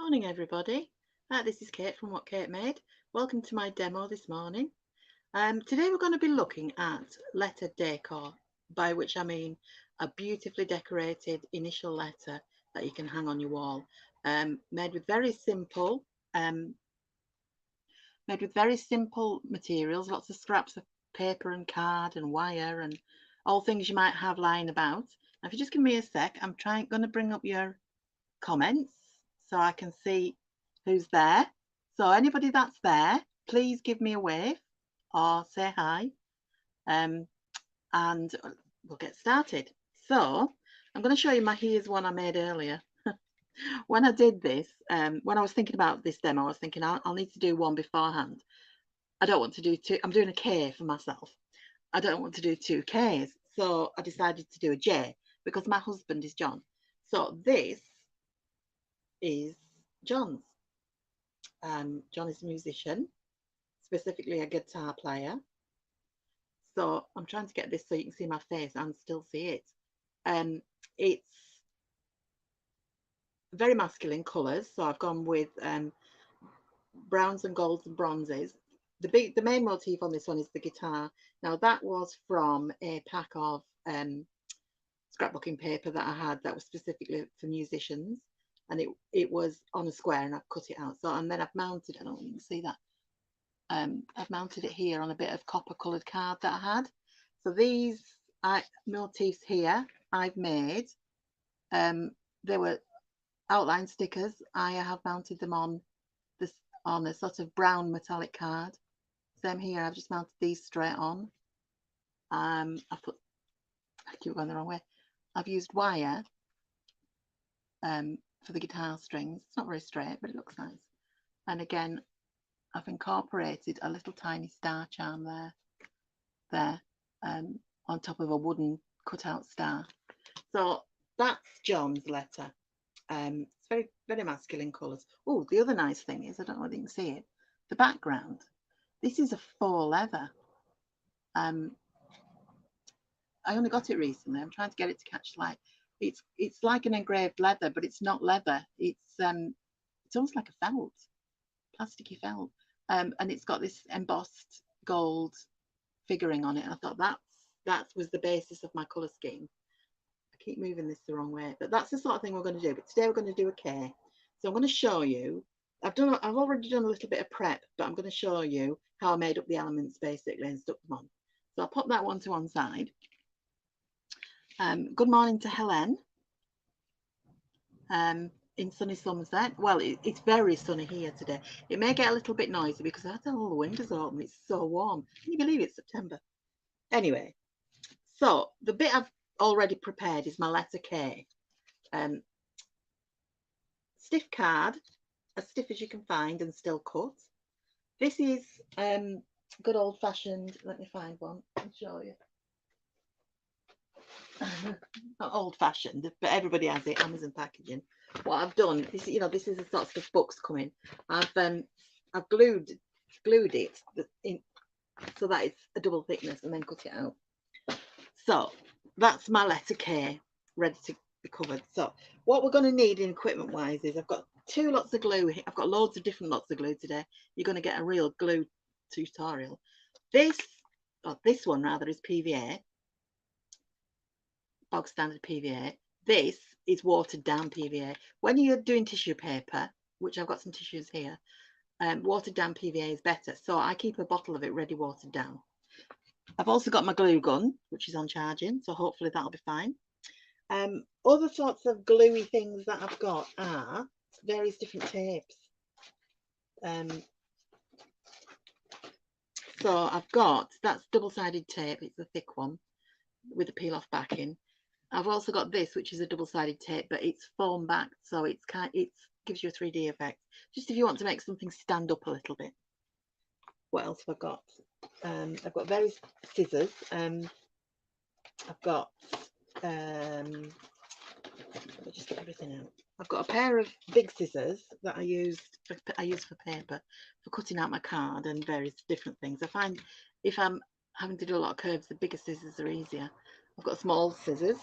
Morning everybody. This is Kate from What Kate Made. Welcome to my demo this morning. Today we're going to be looking at letter decor, by which I mean a beautifully decorated initial letter that you can hang on your wall. Made with very simple materials, lots of scraps of paper and card and wire and all things you might have lying about. Now, if you just give me a sec, I'm going to bring up your comments so I can see who's there. So anybody that's there, please give me a wave or say hi, and we'll get started. So I'm going to show you here's one I made earlier. When I did this, when I was thinking about this demo, I was thinking I'll need to do one beforehand. I don't want to do two. I'm doing a K for myself. I don't want to do two Ks. So I decided to do a J because my husband is John. So this is John's. John is a musician, specifically a guitar player. So I'm trying to get this so you can see my face and still see it. It's very masculine colours, so I've gone with browns and golds and bronzes. The main motif on this one is the guitar. Now that was from a pack of scrapbooking paper that I had that was specifically for musicians, and it was on a square, and I've cut it out. So and then I've mounted, I don't know if you can see that. I've mounted it here on a bit of copper coloured card that I had. So these motifs here I've made. They were outline stickers. I have mounted them on a sort of brown metallic card. Same here. I've just mounted these straight on. I keep going the wrong way. I've used wire for the guitar strings. It's not very straight, but it looks nice. And again, I've incorporated a little tiny star charm there on top of a wooden cutout star. So that's John's letter. It's very, very masculine colours. Oh, the other nice thing is, I don't know whether you can see it, the background. This is a faux leather. I only got it recently. I'm trying to get it to catch light. It's like an engraved leather, but it's not leather. It's almost like a felt, plasticky felt. And it's got this embossed gold figuring on it. I thought that was the basis of my colour scheme. I keep moving this the wrong way, but that's the sort of thing we're going to do. But today we're going to do a K. So I'm going to show you. I've already done a little bit of prep, but I'm going to show you how I made up the elements basically and stuck them on. So I'll pop that one to one side. Good morning to Helen in sunny Somerset. Well, it's very sunny here today. It may get a little bit noisy because I had all the windows open. It's so warm. Can you believe it's September? Anyway, so the bit I've already prepared is my letter K. Stiff card, as stiff as you can find and still cut. This is good old-fashioned. Let me find one and show you. Not old-fashioned, but everybody has it. Amazon packaging. What I've done is, this is the sort of stuff books come in. I've glued it in so that it's a double thickness and then cut it out. So that's my letter K ready to be covered. So what we're going to need in equipment wise is I've got two lots of glue. I've got loads of different lots of glue today. You're going to get a real glue tutorial. This one rather is PVA, bog standard PVA. This is watered down PVA. When you're doing tissue paper, which I've got some tissues here, watered down PVA is better. So I keep a bottle of it ready watered down. I've also got my glue gun, which is on charging, so hopefully that'll be fine. Other sorts of gluey things that I've got are various different tapes. So I've got, that's double-sided tape. It's a thick one with a peel-off backing. I've also got this, which is a double-sided tape, but it's foam backed, so it gives you a 3D effect. Just if you want to make something stand up a little bit. What else have I got? I've got various scissors. I've got let me just get everything out. I've got a pair of big scissors that I use for paper, for cutting out my card and various different things. I find if I'm having to do a lot of curves, the bigger scissors are easier. I've got small scissors.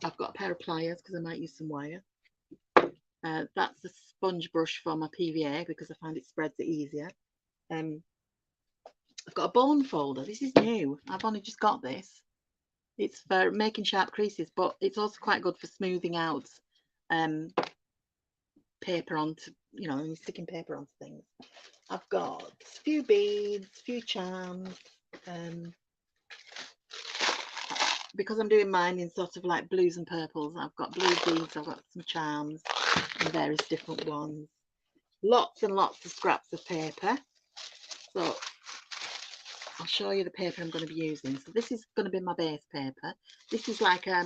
I've got a pair of pliers because I might use some wire. That's a sponge brush for my PVA because I find it spreads it easier. I've got a bone folder. This is new. I've only just got this. It's for making sharp creases, but it's also quite good for smoothing out paper onto, you know, sticking paper onto things. I've got a few beads, a few charms. Because I'm doing mine in sort of like blues and purples, I've got blue beads, I've got some charms and various different ones. Lots and lots of scraps of paper. So I'll show you the paper I'm going to be using. So this is going to be my base paper. This is like a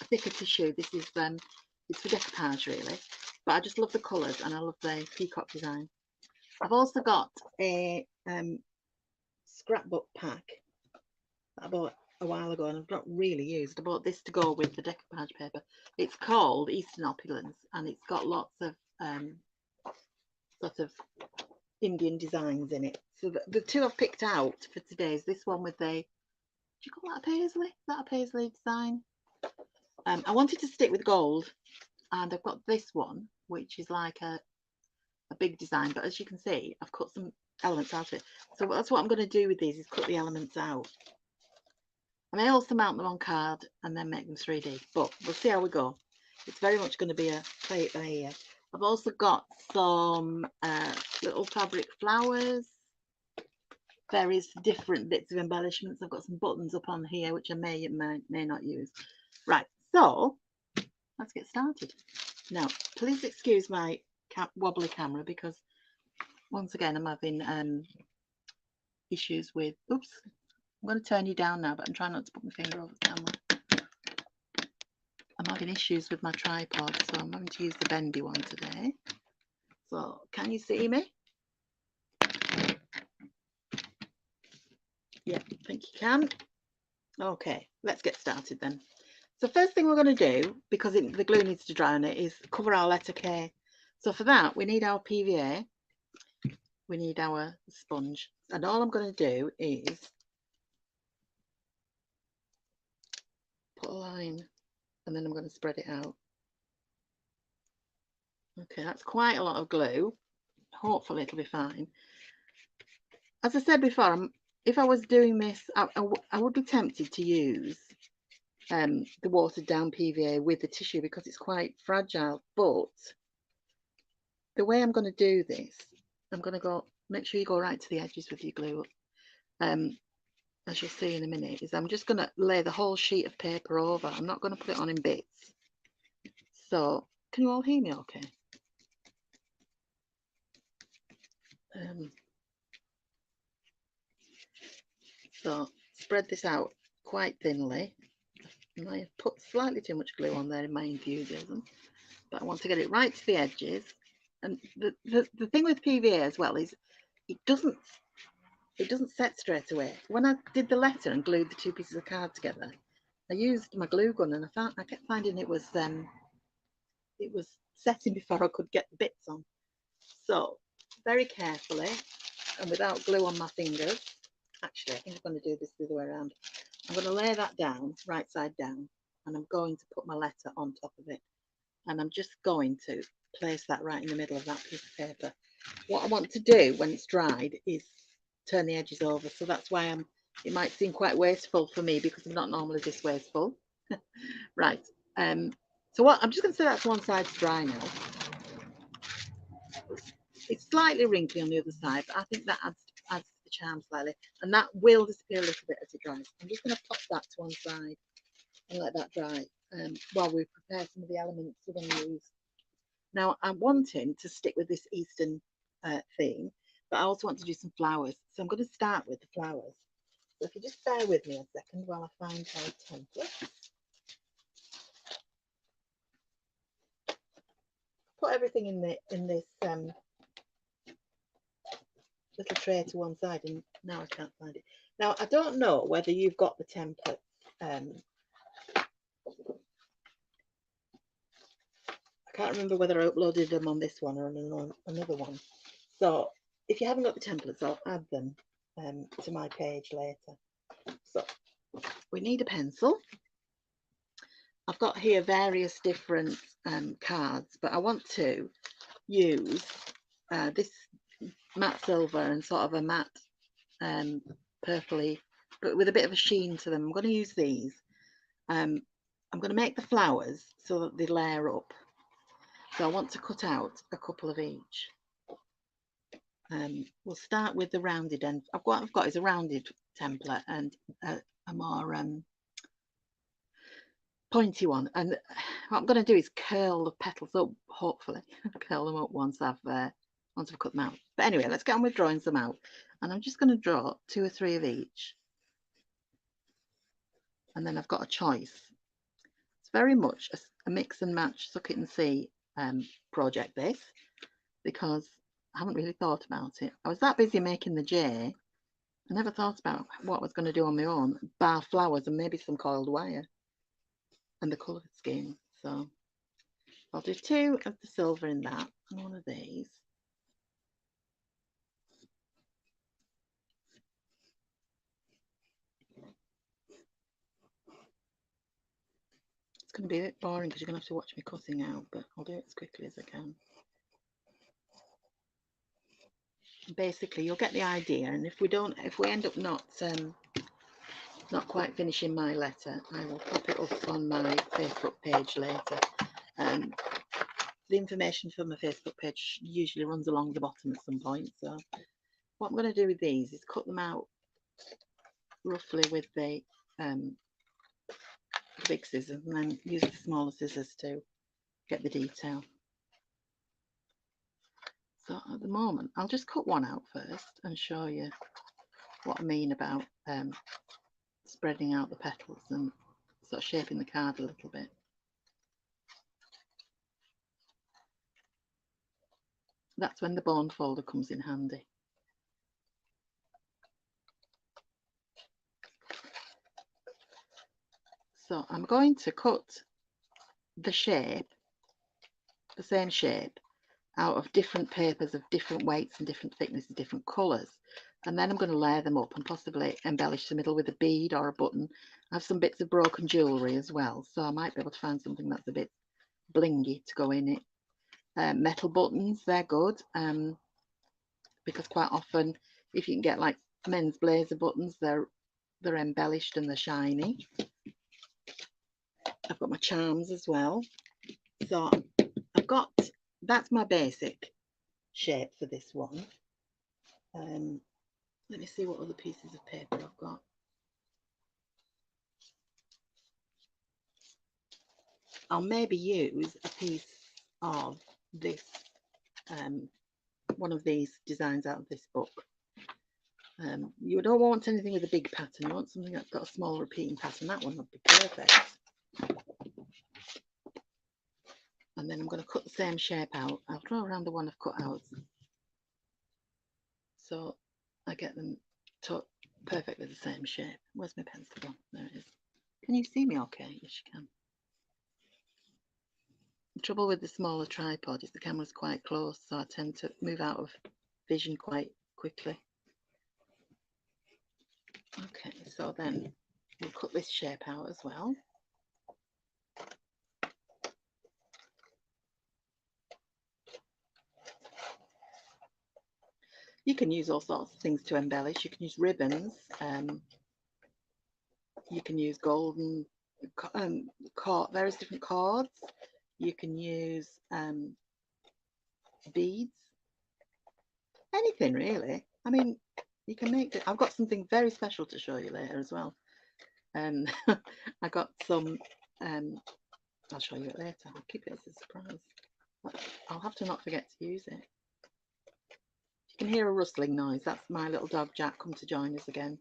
thicker tissue. This is it's for decoupage really, but I just love the colours and I love the peacock design. I've also got a scrapbook pack that I bought a while ago and I've not really used. I bought this to go with the decoupage paper. It's called Eastern Opulence and it's got lots of sort of Indian designs in it. So the two I've picked out for today is this one with the, do you call that a paisley? Is that a paisley design? I wanted to stick with gold and I've got this one which is like a big design, but as you can see I've cut some elements out of it. So that's what I'm going to do with these, is cut the elements out. I may also mount them on card and then make them 3D, but we'll see how we go. It's very much going to be a play it by ear. I've also got some little fabric flowers, various different bits of embellishments. I've got some buttons up on here which I may not use. Right, so let's get started. Now, please excuse my wobbly camera because once again I'm having issues with, oops, I'm going to turn you down now, but I'm trying not to put my finger over the camera. I'm having issues with my tripod, so I'm having to use the bendy one today. So, can you see me? Yeah, I think you can. Okay, let's get started then. So first thing we're going to do, because the glue needs to dry on it, is cover our letter K. So for that, we need our PVA, we need our sponge, and all I'm going to do is put a line and then I'm going to spread it out. Okay, that's quite a lot of glue. Hopefully it'll be fine. As I said before, if I was doing this, I would be tempted to use the watered down PVA with the tissue because it's quite fragile, but the way I'm going to do this, I'm going to go, make sure you go right to the edges with your glue, as you'll see in a minute, is I'm just going to lay the whole sheet of paper over. I'm not going to put it on in bits. So, can you all hear me okay? So, spread this out quite thinly. I might have put slightly too much glue on there in my enthusiasm, but I want to get it right to the edges. And the thing with PVA as well is it doesn't set straight away. When I did the letter and glued the two pieces of card together, I used my glue gun and I kept finding it was setting before I could get the bits on. So very carefully and without glue on my fingers, actually I think I'm going to do this the other way around. I'm going to lay that down right side down and I'm going to put my letter on top of it, and I'm just going to place that right in the middle of that piece of paper. What I want to do when it's dried is turn the edges over, so that's why it might seem quite wasteful for me because I'm not normally this wasteful. Right, so what I'm just going to set that to one side to dry now. It's slightly wrinkly on the other side, but I think that adds to the charm slightly, and that will disappear a little bit as it dries. I'm just going to pop that to one side and let that dry while we prepare some of the elements we're going to use. Now I'm wanting to stick with this Eastern theme, but I also want to do some flowers. So I'm going to start with the flowers. So if you just bear with me a second while I find my template. Put everything in this little tray to one side, and now I can't find it. Now I don't know whether you've got the template. I can't remember whether I uploaded them on this one or on another one. So if you haven't got the templates, I'll add them to my page later. So we need a pencil. I've got here various different cards, but I want to use this matte silver and sort of a matte purpley, but with a bit of a sheen to them. I'm going to use these. I'm going to make the flowers so that they layer up. So I want to cut out a couple of each. We'll start with the rounded end. What I've got is a rounded template and a more pointy one. And what I'm going to do is curl the petals up. Hopefully, curl them up once I've cut them out. But anyway, let's get on with drawing some out. And I'm just going to draw 2 or 3 of each. And then I've got a choice. It's very much a mix and match, suck it and see project, this, because I haven't really thought about it. I was that busy making the J, I never thought about what I was going to do on my own, bar flowers and maybe some coiled wire and the colour scheme. So I'll do 2 of the silver in that, and 1 of these. It's going to be a bit boring because you're going to have to watch me cutting out, but I'll do it as quickly as I can. Basically, you'll get the idea, and if we end up not quite finishing my letter, I will pop it up on my Facebook page later. The information for my Facebook page usually runs along the bottom at some point. So what I'm going to do with these is cut them out roughly with the big scissors, and then use the smaller scissors to get the detail. So at the moment, I'll just cut one out first and show you what I mean about spreading out the petals and sort of shaping the card a little bit. That's when the bone folder comes in handy. So I'm going to cut the shape, the same shape, out of different papers of different weights and different thicknesses, different colours. And then I'm going to layer them up and possibly embellish the middle with a bead or a button. I have some bits of broken jewellery as well, so I might be able to find something that's a bit blingy to go in it. Metal buttons, they're good, because quite often if you can get like men's blazer buttons, they're embellished and they're shiny. I've got my charms as well. So that's my basic shape for this one. Let me see what other pieces of paper I've got. I'll maybe use a piece of this, one of these designs out of this book. You don't want anything with a big pattern, you want something that's got a small repeating pattern. That one would be perfect. And then I'm going to cut the same shape out. I'll draw around the one I've cut out, so I get them perfectly the same shape. Where's my pencil gone? There it is. Can you see me okay? Yes, you can. The trouble with the smaller tripod is the camera's quite close, so I tend to move out of vision quite quickly. Okay, so then we'll cut this shape out as well. You can use all sorts of things to embellish. You can use ribbons. You can use golden various different cords. You can use beads. Anything really. I mean, you can make it. I've got something very special to show you later as well. I got some. I'll show you it later. I'll keep it as a surprise. I'll have to not forget to use it. You can hear a rustling noise. That's my little dog Jack come to join us again.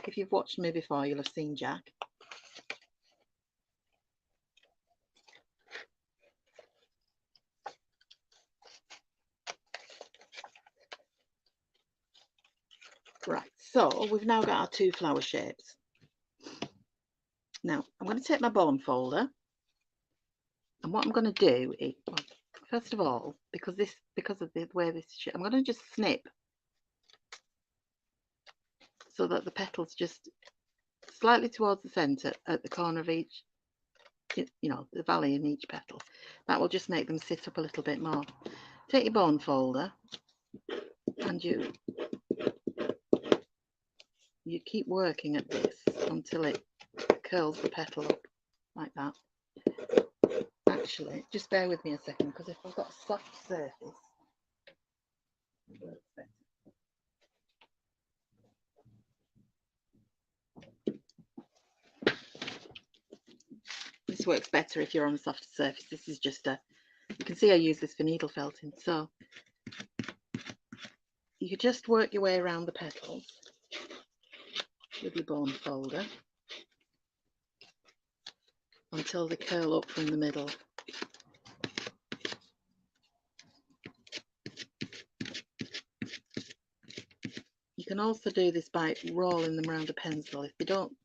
If you've watched me before, you'll have seen Jack. Right, so we've now got our 2 flower shapes. Now I'm going to take my bone folder, and what I'm going to do is, well, first of all, because of the way this shape, I'm going to just snip so that the petals just slightly towards the centre at the corner of each you know, the valley in each petal. That will just make them sit up a little bit more. Take your bone folder and you keep working at this until it curls the petal up like that. Actually, just bear with me a second, because if I've got a soft surface, it works better. This works better if you're on a softer surface. This is just you can see I use this for needle felting. So you could just work your way around the petals with your bone folder until they curl up from the middle. You can also do this by rolling them around a pencil. If they don't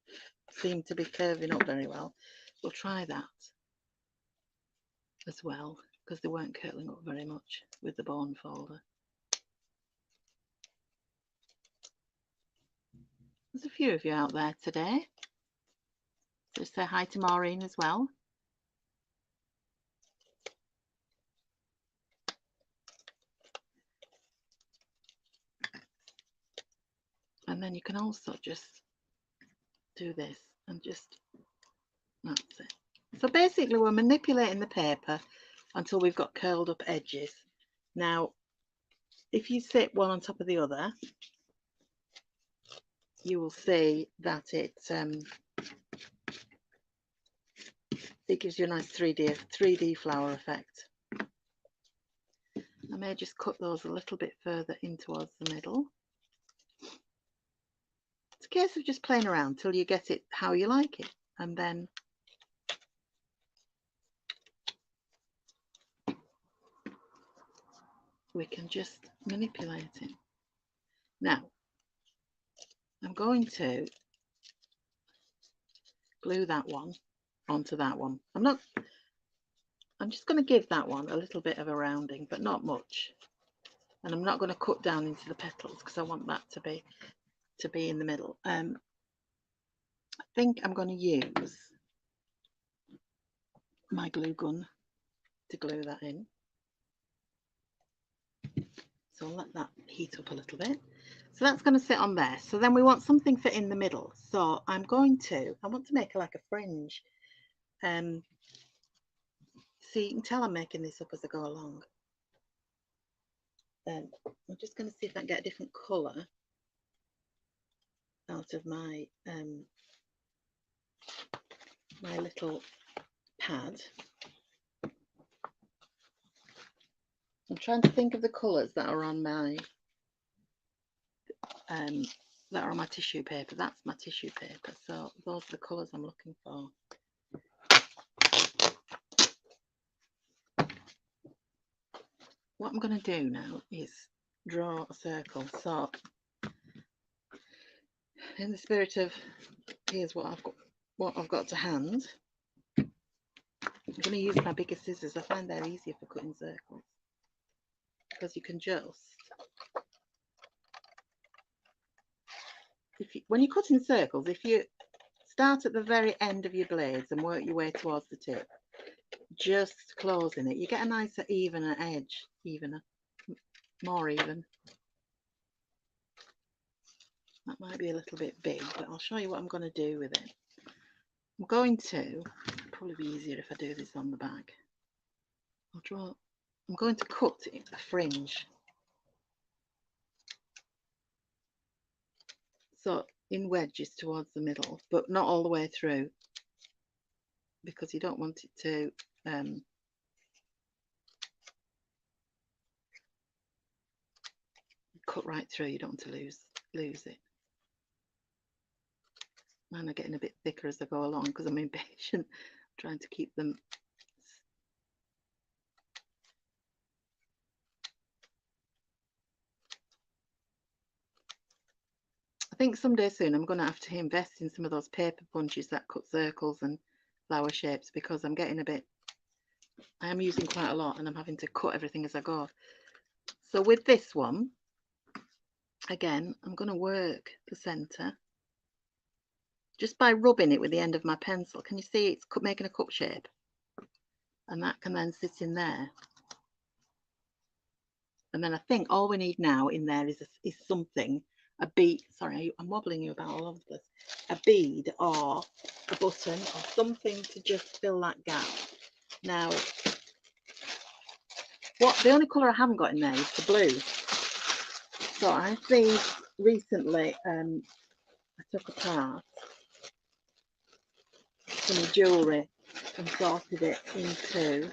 seem to be curving up very well, we'll try that as well, because they weren't curling up very much with the bone folder. There's a few of you out there today. Just say hi to Maureen as well. And then you can also just do this and just, that's it. So basically we're manipulating the paper until we've got curled up edges. Now, if you sit one on top of the other, you will see that it gives you a nice 3D flower effect. I may just cut those a little bit further in towards the middle. It's a case of just playing around till you get it how you like it, and then we can just manipulate it. Now, I'm going to glue that one onto that one. I'm just going to give that one a little bit of a rounding, but not much. And I'm not going to cut down into the petals because I want that to be in the middle. I think I'm going to use my glue gun to glue that in. So I'll let that heat up a little bit. So that's going to sit on there. So then we want something fit in the middle. So I want to make like a fringe. So you can tell I'm making this up as I go along. I'm just going to see if I can get a different colour out of my my little pad. I'm trying to think of the colours that are on my tissue paper. That's my tissue paper. So those are the colours I'm looking for. What I'm going to do now is draw a circle. So in the spirit of here's what I've got to hand, I'm going to use my bigger scissors. I find they're easier for cutting circles because you can just, when you're cutting circles, if you start at the very end of your blades and work your way towards the tip, just closing it, you get a nicer, evener edge, more even. That might be a little bit big, but I'll show you what I'm going to do with it. I'm going to, probably be easier if I do this on the back. I'm going to cut it a fringe. So in wedges towards the middle, but not all the way through, because you don't want it to cut right through. You don't want to lose it. Mine are getting a bit thicker as I go along because I'm impatient, trying to keep them. I think someday soon I'm going to have to invest in some of those paper punches that cut circles and flower shapes, because I'm getting I am using quite a lot and I'm having to cut everything as I go. So with this one, again, I'm going to work the centre just by rubbing it with the end of my pencil. Can you see it's making a cup shape? And that can then sit in there. And then I think all we need now in there is something, a bead. Sorry, I'm wobbling you about all of this. A bead or a button or something to just fill that gap. Now, the only colour I haven't got in there is the blue. So I think recently I took apart some jewellery and sorted it into.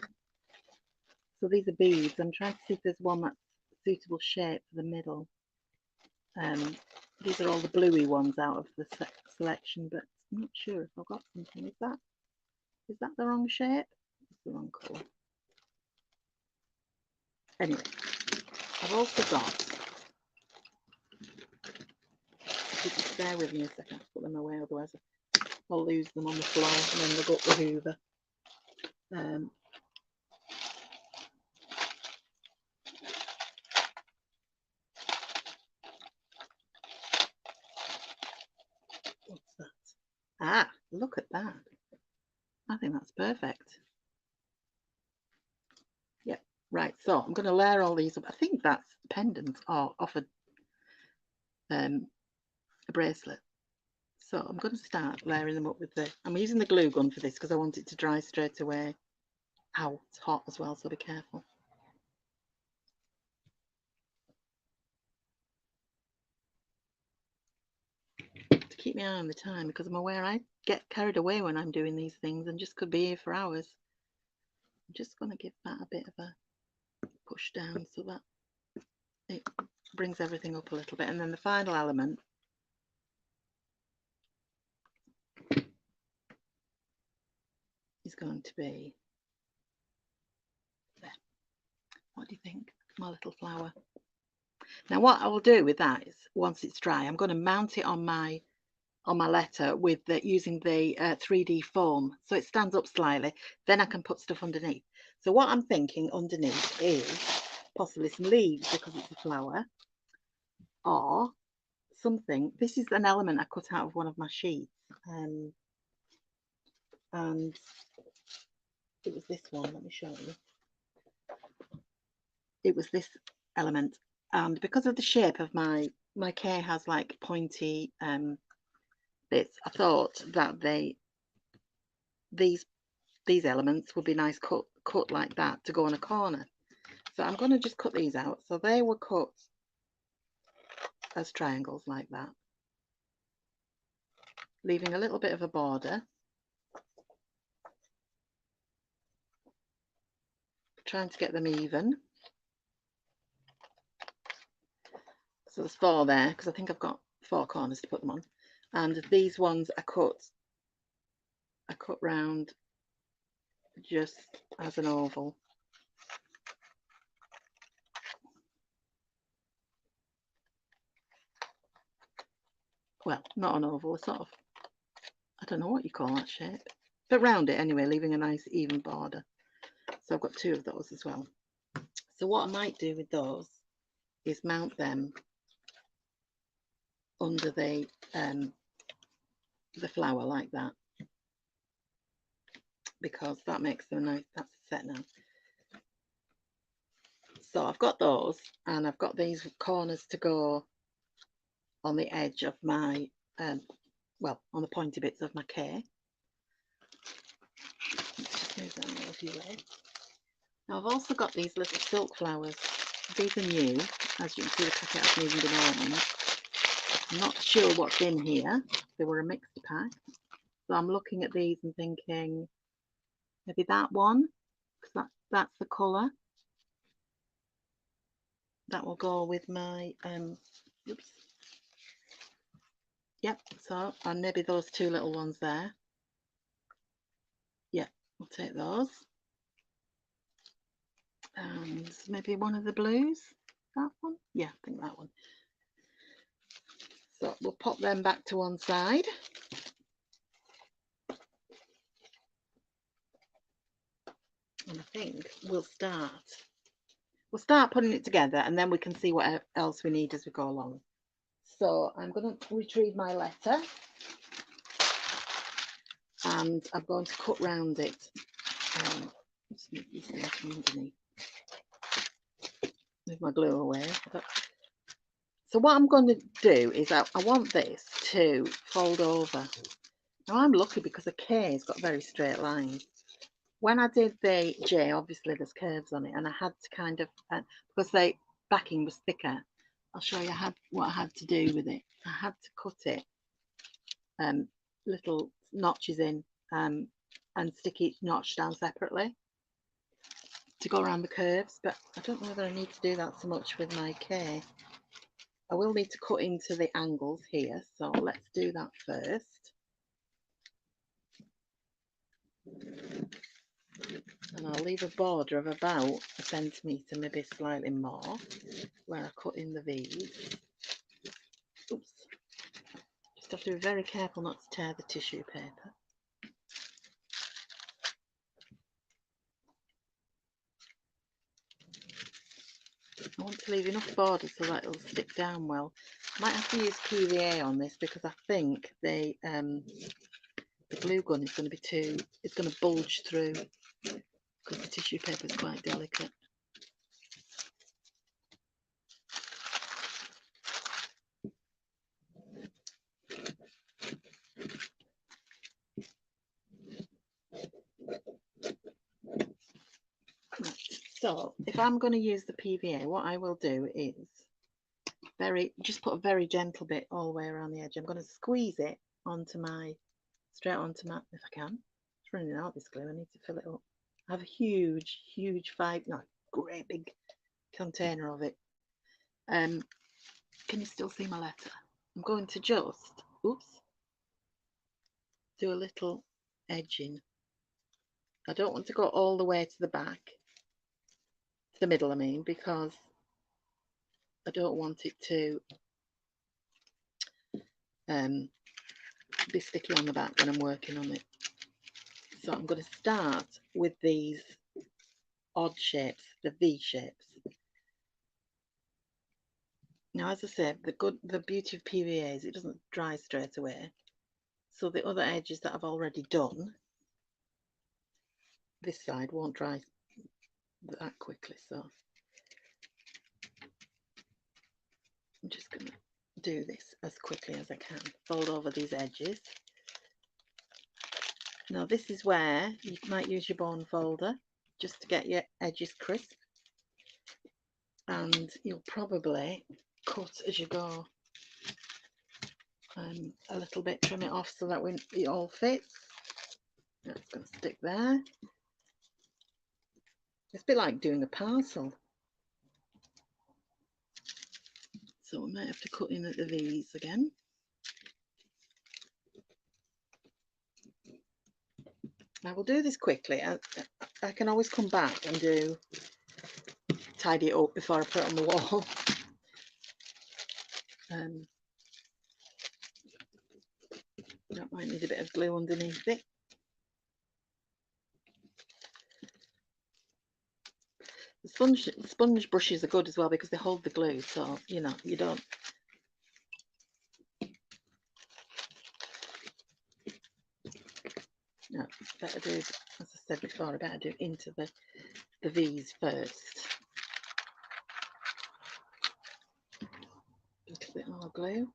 So these are beads. I'm trying to see if there's one that's suitable shape for the middle. These are all the bluey ones out of the selection, but I'm not sure if I've got something. Is that the wrong shape? It's the wrong colour. Anyway, I've also got, if you just bear with me a second, I'll put them away, otherwise I'll lose them on the floor and then they'll go up the hoover. What's that? Ah, look at that. I think that's perfect. Yep, right, so I'm going to layer all these up. I think that's pendants or offered a bracelet. So I'm going to start layering them up with I'm using the glue gun for this because I want it to dry straight away. Ow, it's hot as well, so be careful. To keep my eye on the time, because I'm aware I get carried away when I'm doing these things and just could be here for hours. I'm just going to give that a bit of a push down so that it brings everything up a little bit. And then the final element is going to be there. What do you think? My little flower. Now what I will do with that is, once it's dry, I'm going to mount it on my letter with using the 3D foam, so it stands up slightly. Then I can put stuff underneath. So what I'm thinking underneath is possibly some leaves because it's a flower, or something. This is an element I cut out of one of my sheets, and it was this one. Let me show you. It was this element, and because of the shape of my K has like pointy bits, I thought that these elements would be nice cut like that to go on a corner. So I'm going to just cut these out. So they were cut as triangles like that, leaving a little bit of a border. Trying to get them even. So there's 4 there because I think I've got 4 corners to put them on. And these ones are cut round just as an oval. Well, not an oval, a sort of, I don't know what you call that shape, but round it anyway, leaving a nice even border. So I've got 2 of those as well. So what I might do with those is mount them under the flower like that, because that makes them nice. That's set now. So I've got those, and I've got these corners to go on the edge of my well, on the pointy bits of my K. Let's just move that out of your way. Now I've also got these little silk flowers. These are new, as you can see the packet hasn't even been opened. I'm not sure what's in here. They were a mixed pack. So I'm looking at these and thinking maybe that one, because that's the colour. That will go with my oops. Yep, so and maybe those 2 little ones there. Yeah, we'll take those. And maybe one of the blues. That one? Yeah, I think that one. So we'll pop them back to one side. And I think we'll start putting it together, and then we can see what else we need as we go along. So I'm going to retrieve my letter. and I'm going to cut round it. Just move these things from underneath. Move my glue away. So what I'm going to do is I want this to fold over. Now I'm lucky because the K has got very straight lines. When I did the J, obviously there's curves on it, and I had to kind of, because the backing was thicker, I'll show you what I had to do with it. I had to cut it little notches in and stick each notch down separately to go around the curves, but I don't know whether I need to do that so much with my K. I will need to cut into the angles here, so let's do that first. And I'll leave a border of about 1 centimetre, maybe slightly more, where I cut in the V's. Oops. Just have to be very careful not to tear the tissue paper. I want to leave enough border so that it'll stick down well. I might have to use PVA on this because I think the glue gun is going to be it's going to bulge through because the tissue paper is quite delicate. So if I'm going to use the PVA, what I will do is just put a very gentle bit all the way around the edge. I'm going to squeeze it straight onto my, if I can. It's running out, this glue. I need to fill it up. I have a huge great big container of it. Can you still see my letter? I'm going to just, do a little edging. I don't want to go all the way to the back, to the middle, I mean, because I don't want it to be sticky on the back when I'm working on it. So I'm going to start with these odd shapes, the V shapes. Now, as I said, the beauty of PVA is it doesn't dry straight away. So the other edges that I've already done, this side won't dry that quickly. So I'm just going to do this as quickly as I can. Fold over these edges. Now this is where you might use your bone folder just to get your edges crisp, and you'll probably cut as you go a little bit, trim it off so that when it all fits. That's going to stick there. It's a bit like doing a parcel, so we might have to cut in at the V's again. I will do this quickly. I can always come back and tidy it up before I put it on the wall. That might need a bit of glue underneath it. The sponge brushes are good as well because they hold the glue, so you know you don't. No, better do, as I said before, I better do into the V's first. A little bit more glue.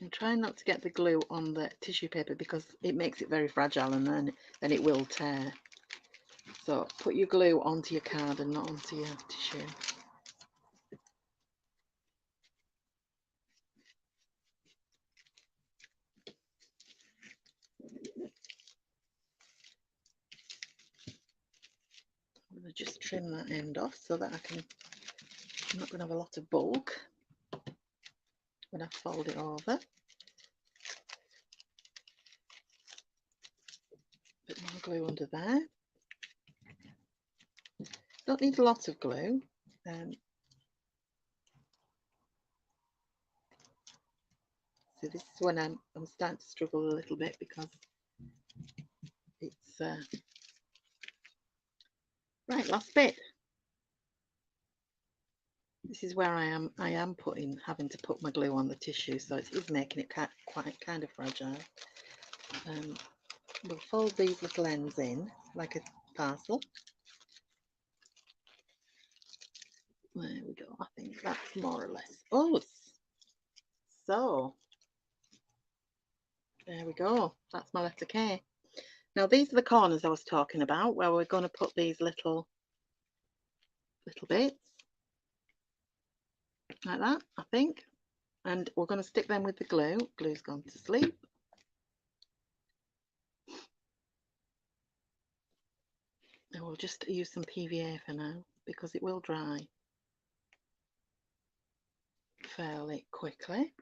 And try not to get the glue on the tissue paper because it makes it very fragile and then it will tear. So put your glue onto your card and not onto your tissue. I'm going to just trim that end off so that I'm not going to have a lot of bulk when I fold it over. Bit more glue under there. Don't need a lot of glue. So this is when I'm starting to struggle a little bit because it's right, last bit. This is where I am having to put my glue on the tissue, so it is making it quite kind of fragile. We'll fold these little ends in like a parcel. There we go. I think that's more or less. Oh, so there we go. That's my letter K. Now these are the corners I was talking about, where we're going to put these little bits like that, I think, and we're going to stick them with the glue. Glue's gone to sleep. And we'll just use some PVA for now because it will dry fairly quickly,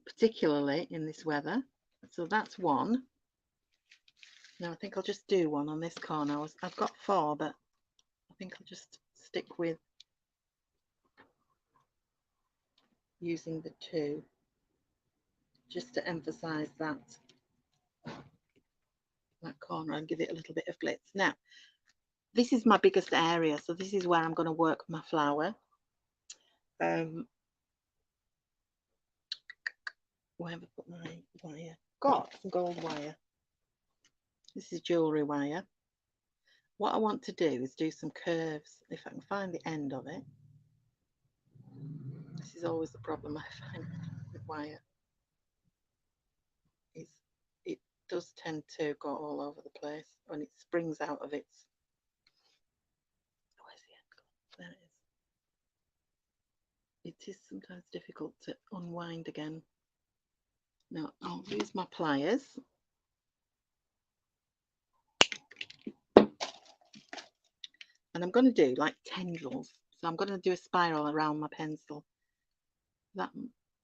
particularly in this weather. So that's one. Now I think I'll just do one on this corner. I've got 4, but I think I'll just stick with using the 2 just to emphasize that corner and give it a little bit of glitz. Now this is my biggest area, so this is where I'm going to work my flower. Where have I put my wire? Got some gold wire. This is jewellery wire. What I want to do is do some curves, if I can find the end of it. This is always the problem I find with wire. It does tend to go all over the place when it springs out of its... Where's the end? There it is. It is sometimes difficult to unwind again. Now I'll use my pliers. And I'm going to do like tendrils. So I'm going to do a spiral around my pencil. That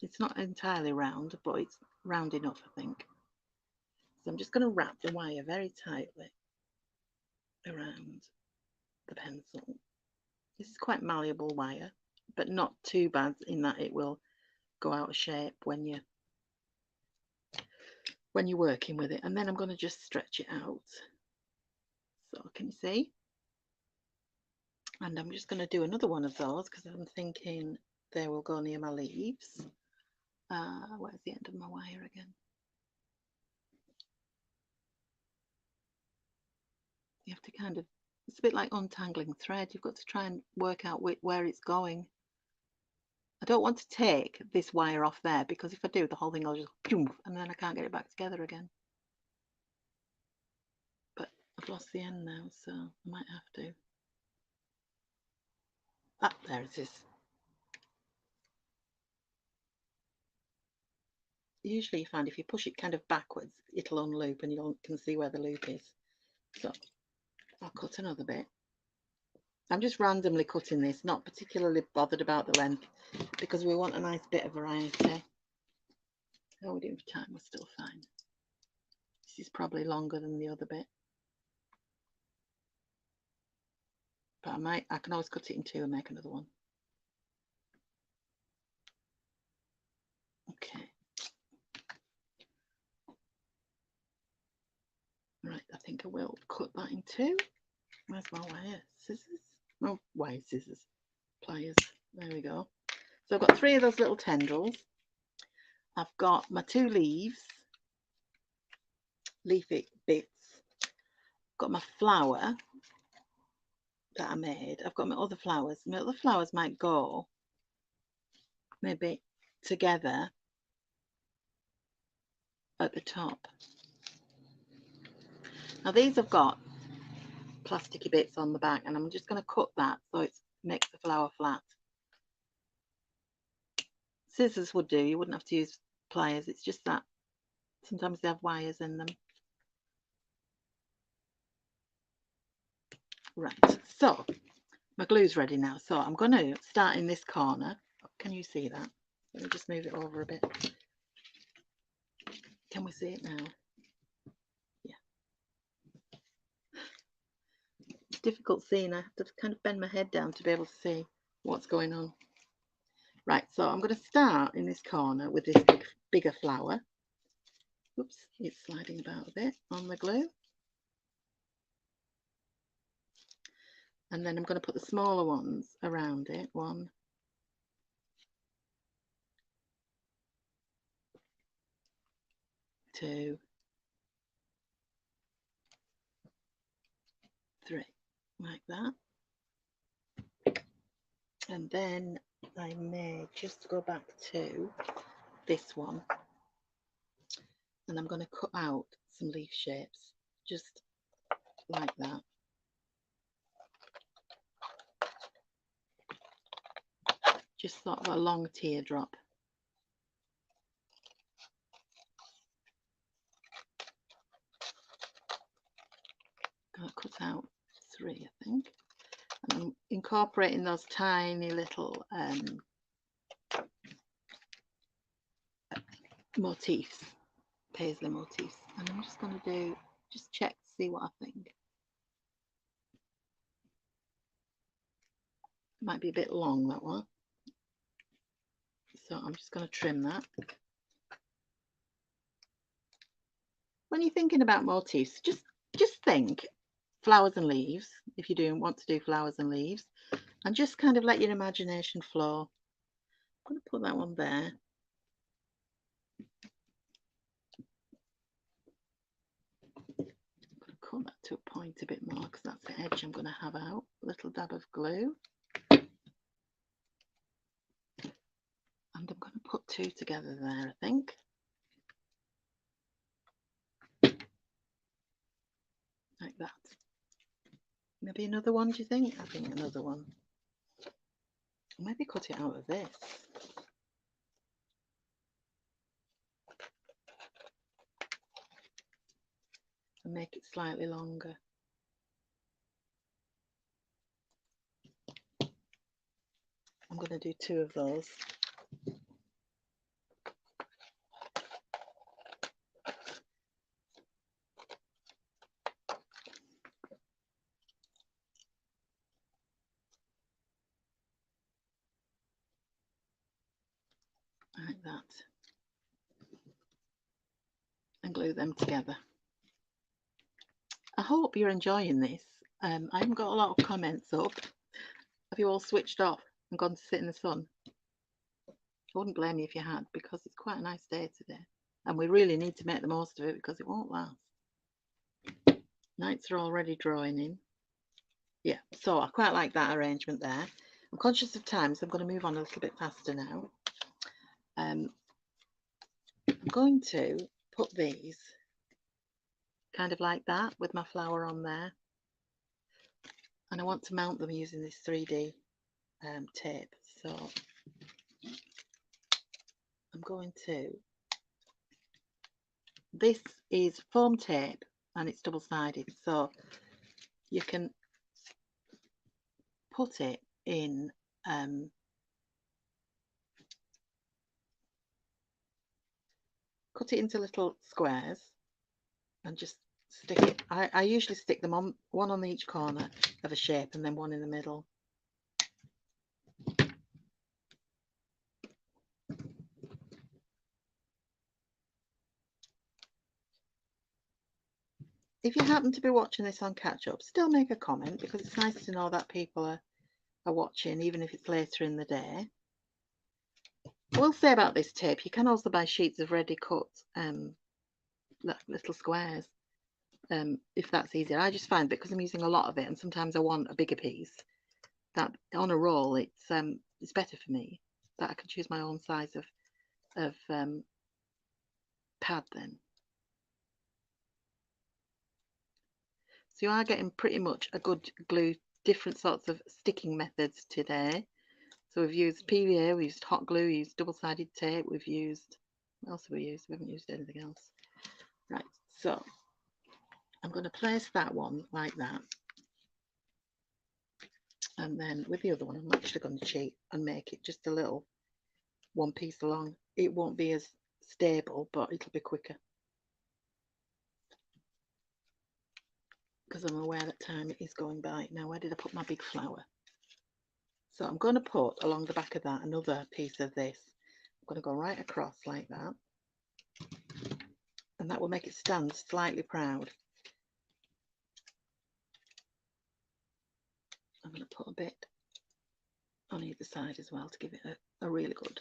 it's not entirely round, but it's round enough, I think. So I'm just going to wrap the wire very tightly around the pencil. This is quite malleable wire, but not too bad in that it will go out of shape when you're working with it. And then I'm going to just stretch it out. So can you see? And I'm just going to do another one of those because I'm thinking they will go near my leaves. Where's the end of my wire again? You have to kind of, it's a bit like untangling thread. You've got to try and work out where it's going. I don't want to take this wire off there because if I do, the whole thing will just boom, and then I can't get it back together again. But I've lost the end now, so I might have to. Ah, there it is. Usually you find if you push it kind of backwards, it'll unloop and you can see where the loop is. So I'll cut another bit. I'm just randomly cutting this, not particularly bothered about the length because we want a nice bit of variety. How are we doing for time? We're still fine. This is probably longer than the other bit. But I can always cut it in 2 and make another one. Okay. Right, I think I will cut that in 2. Where's my wire? Scissors? Oh, wire scissors. Pliers. There we go. So I've got 3 of those little tendrils. I've got my 2 leafy bits. I've got my flower that I made. I've got my other flowers. My other flowers might go maybe together at the top. Now these have got plasticky bits on the back and I'm just going to cut that so it makes the flower flat. Scissors would do, you wouldn't have to use pliers, it's just that sometimes they have wires in them. Right, so my glue's ready now, so I'm going to start in this corner. Can you see that? Let me just move it over a bit. Can we see it now? Yeah. It's difficult seeing. I have to kind of bend my head down to be able to see what's going on. Right, so I'm going to start in this corner with this bigger flower. Oops, it's sliding about a bit on the glue. And then I'm going to put the smaller ones around it. 1, 2, 3, like that. And then I may just go back to this one, and I'm going to cut out some leaf shapes, just like that. Just sort of a long teardrop. Going to cut out 3, I think. And I'm incorporating those tiny little motifs, paisley motifs. And I'm just going to just check to see what I think. Might be a bit long, that one. So I'm just going to trim that. When you're thinking about motifs, just think flowers and leaves, if you want to do flowers and leaves, and just kind of let your imagination flow. I'm going to put that one there. I'm going to cut that to a point a bit more because that's the edge I'm going to have out. A little dab of glue. And I'm going to put 2 together there, I think. Like that. Maybe another one, do you think? I think another one. Maybe cut it out of this. And make it slightly longer. I'm going to do 2 of those. Like that. And glue them together. I hope you're enjoying this. I haven't got a lot of comments up. Have you all switched off and gone to sit in the sun? I wouldn't blame you if you had, because it's quite a nice day today. And we really need to make the most of it because it won't last. Nights are already drawing in. Yeah, so I quite like that arrangement there. I'm conscious of time, so I'm going to move on a little bit faster now. I'm going to put these kind of like that with my flower on there. And I want to mount them using this 3D tape. So I'm going to, this is foam tape and it's double-sided, so you can put it in cut it into little squares and just stick it. I usually stick them on one on each corner of a shape and then one in the middle. If you happen to be watching this on catch up, still make a comment, because it's nice to know that people are watching, even if it's later in the day. I will say about this tape, you can also buy sheets of ready cut little squares, if that's easier. I just find, because I'm using a lot of it and sometimes I want a bigger piece, that on a roll it's better for me that I can choose my own size of pad then. So you are getting pretty much a good glue, different sorts of sticking methods today. So we've used PVA, we've used hot glue, we've used double-sided tape, we've used, what else have we used? We haven't used anything else. Right, so I'm going to place that one like that. And then with the other one, I'm actually going to cheat and make it just a little one piece along. It won't be as stable, but it'll be quicker, because I'm aware that time is going by. Now, where did I put my big flower? So I'm going to put along the back of that another piece of this. I'm going to go right across like that, and that will make it stand slightly proud. And going to put a bit on either side as well to give it a really good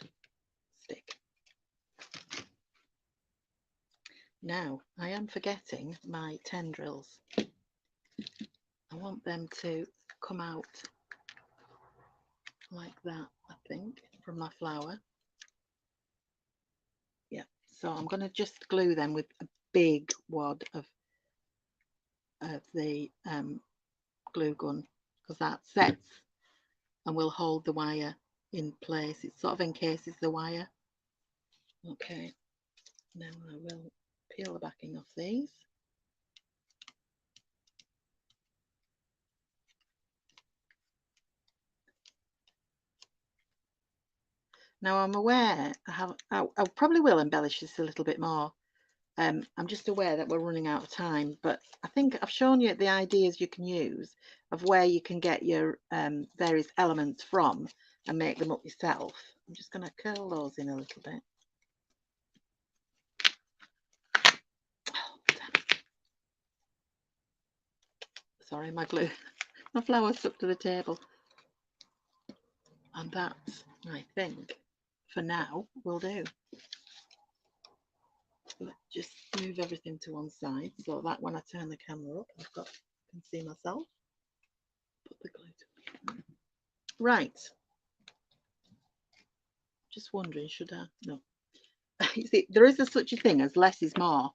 stick. Now, I am forgetting my tendrils. I want them to come out like that, I think, from my flower. Yeah, so I'm going to just glue them with a big wad of the glue gun, because that sets and will hold the wire in place. It sort of encases the wire. Okay, now I will peel the backing off these. Now I'm aware I probably will embellish this a little bit more. I'm just aware that we're running out of time, but I think I've shown you the ideas you can use of where you can get your various elements from and make them up yourself. I'm just going to curl those in a little bit. Oh, sorry, my glue, my flower stuck to the table. And that, I think, for now, will do. Let's just move everything to one side so that when I turn the camera up, I can see myself. Put the glue to. Right. Just wondering, should I? No. You see, there is such a thing as less is more.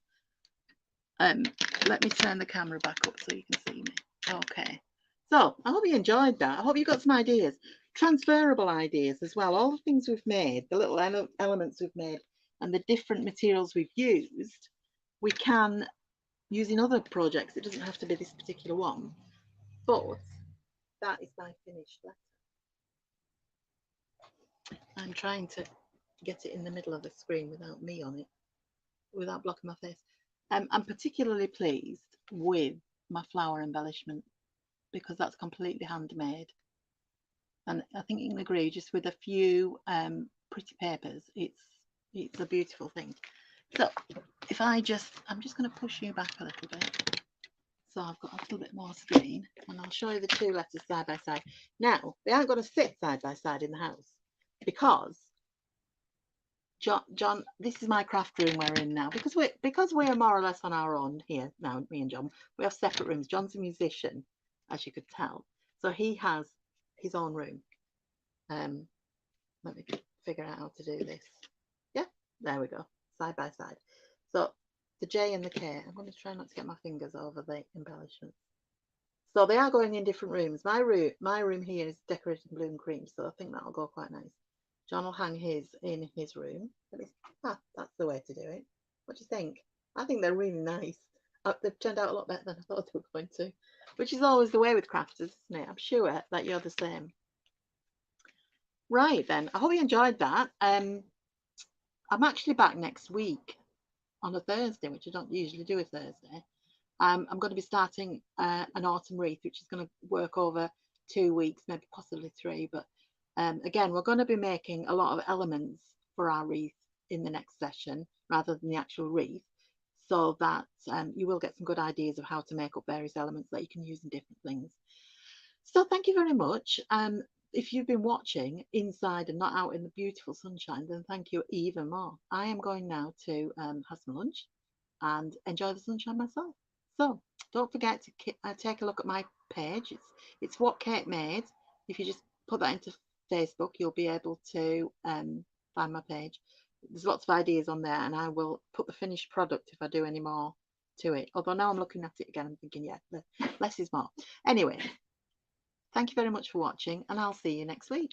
Let me turn the camera back up so you can see me. Okay. So I hope you enjoyed that. I hope you got some ideas, transferable ideas as well. All the things we've made, the little elements we've made, and the different materials we've used, we can use in other projects. It doesn't have to be this particular one, but that is my finished letter. I'm trying to get it in the middle of the screen without me on it, without blocking my face. I'm particularly pleased with my flower embellishment because that's completely handmade, and I think you can agree, just with a few pretty papers, it's a beautiful thing. So if I'm just going to push you back a little bit so I've got a little bit more screen, and I'll show you the two letters side by side. Now they aren't going to sit side by side in the house because John, this is my craft room we're in now, because we're more or less on our own here now. Me and John, we have separate rooms. John's a musician, as you could tell, so he has his own room. Let me figure out how to do this. Yeah, there we go, side by side. So the J and the K, I'm going to try not to get my fingers over the embellishments. So they are going in different rooms. My room here is decorated in blue and cream, so I think that'll go quite nice. John will hang his in his room. That's the way to do it. What do you think? I think they're really nice. They've turned out a lot better than I thought they were going to, which is always the way with crafters, isn't it? I'm sure that you're the same. Right then, I hope you enjoyed that. I'm actually back next week on a Thursday, which I don't usually do a Thursday. I'm going to be starting an autumn wreath, which is going to work over 2 weeks, maybe possibly 3, but again, we're going to be making a lot of elements for our wreath in the next session rather than the actual wreath, so that you will get some good ideas of how to make up various elements that you can use in different things. So thank you very much. If you've been watching inside and not out in the beautiful sunshine, then thank you even more. I am going now to have some lunch and enjoy the sunshine myself. So don't forget to take a look at my page. It's What Kate Made. If you just put that into Facebook, you'll be able to find my page. There's lots of ideas on there, and I will put the finished product if I do any more to it. Although now I'm looking at it again, I'm thinking, yeah, less is more. Anyway, thank you very much for watching, and I'll see you next week.